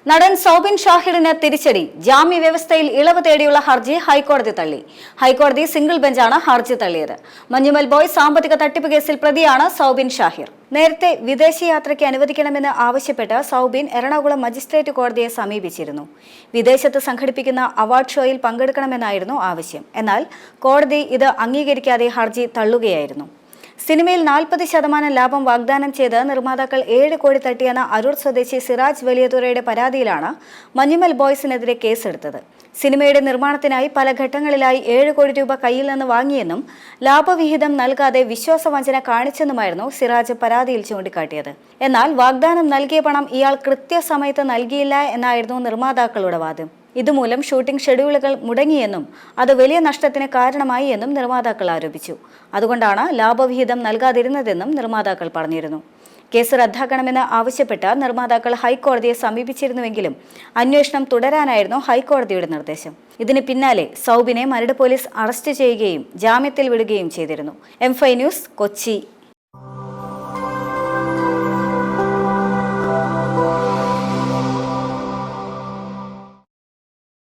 നടൻ സൗബിൻ ഷാഹിറിന് തിരിച്ചടി. ജാമ്യ വ്യവസ്ഥയിൽ ഇളവ് തേടിയുള്ള ഹർജി ഹൈക്കോടതി തള്ളി. ഹൈക്കോടതി സിംഗിൾ ബെഞ്ചാണ് ഹർജി തള്ളിയത്. മഞ്ഞുമൽ ബോയ് സാമ്പത്തിക തട്ടിപ്പ് കേസിൽ പ്രതിയാണ് സൗബിൻ ഷാഹിർ. നേരത്തെ വിദേശയാത്രയ്ക്ക് അനുവദിക്കണമെന്ന് ആവശ്യപ്പെട്ട് സൗബിൻ എറണാകുളം മജിസ്ട്രേറ്റ് കോടതിയെ സമീപിച്ചിരുന്നു. വിദേശത്ത് സംഘടിപ്പിക്കുന്ന അവാർഡ് ഷോയിൽ പങ്കെടുക്കണമെന്നായിരുന്നു ആവശ്യം. എന്നാൽ കോടതി ഇത് അംഗീകരിക്കാതെ ഹർജി തള്ളുകയായിരുന്നു. സിനിമയിൽ 40% ലാഭം വാഗ്ദാനം ചെയ്ത് നിർമ്മാതാക്കൾ 7 കോടി തട്ടിയെന്ന അരൂർ സ്വദേശി സിറാജ് വലിയതുറയുടെ പരാതിയിലാണ് മഞ്ഞുമൽ ബോയ്സിനെതിരെ കേസെടുത്തത്. സിനിമയുടെ നിർമ്മാണത്തിനായി പല ഘട്ടങ്ങളിലായി 7 കോടി രൂപ കയ്യിൽ നിന്ന് വാങ്ങിയെന്നും ലാഭവിഹിതം നൽകാതെ വിശ്വാസവഞ്ചന കാണിച്ചെന്നുമായിരുന്നു സിറാജ് പരാതിയിൽ ചൂണ്ടിക്കാട്ടിയത്. എന്നാൽ വാഗ്ദാനം നൽകിയ പണം ഇയാൾ കൃത്യസമയത്ത് നൽകിയില്ല എന്നായിരുന്നു നിർമ്മാതാക്കളുടെ വാദം. ഇതുമൂലം ഷൂട്ടിംഗ് ഷെഡ്യൂളുകൾ മുടങ്ങിയെന്നും അത് വലിയ നഷ്ടത്തിന് കാരണമായി എന്നും നിർമ്മാതാക്കൾ ആരോപിച്ചു. അതുകൊണ്ടാണ് ലാഭവിഹിതം നൽകാതിരുന്നതെന്നും നിർമ്മാതാക്കൾ പറഞ്ഞിരുന്നു. കേസ് റദ്ദാക്കണമെന്ന് ആവശ്യപ്പെട്ട് നിർമ്മാതാക്കൾ ഹൈക്കോടതിയെ സമീപിച്ചിരുന്നുവെങ്കിലും അന്വേഷണം തുടരാനായിരുന്നു ഹൈക്കോടതിയുടെ നിർദ്ദേശം. ഇതിന് പിന്നാലെ സൗബിനെ മരട് പോലീസ് അറസ്റ്റ് ചെയ്യുകയും ജാമ്യത്തിൽ വിടുകയും ചെയ്തിരുന്നു. M5 news, Kochi.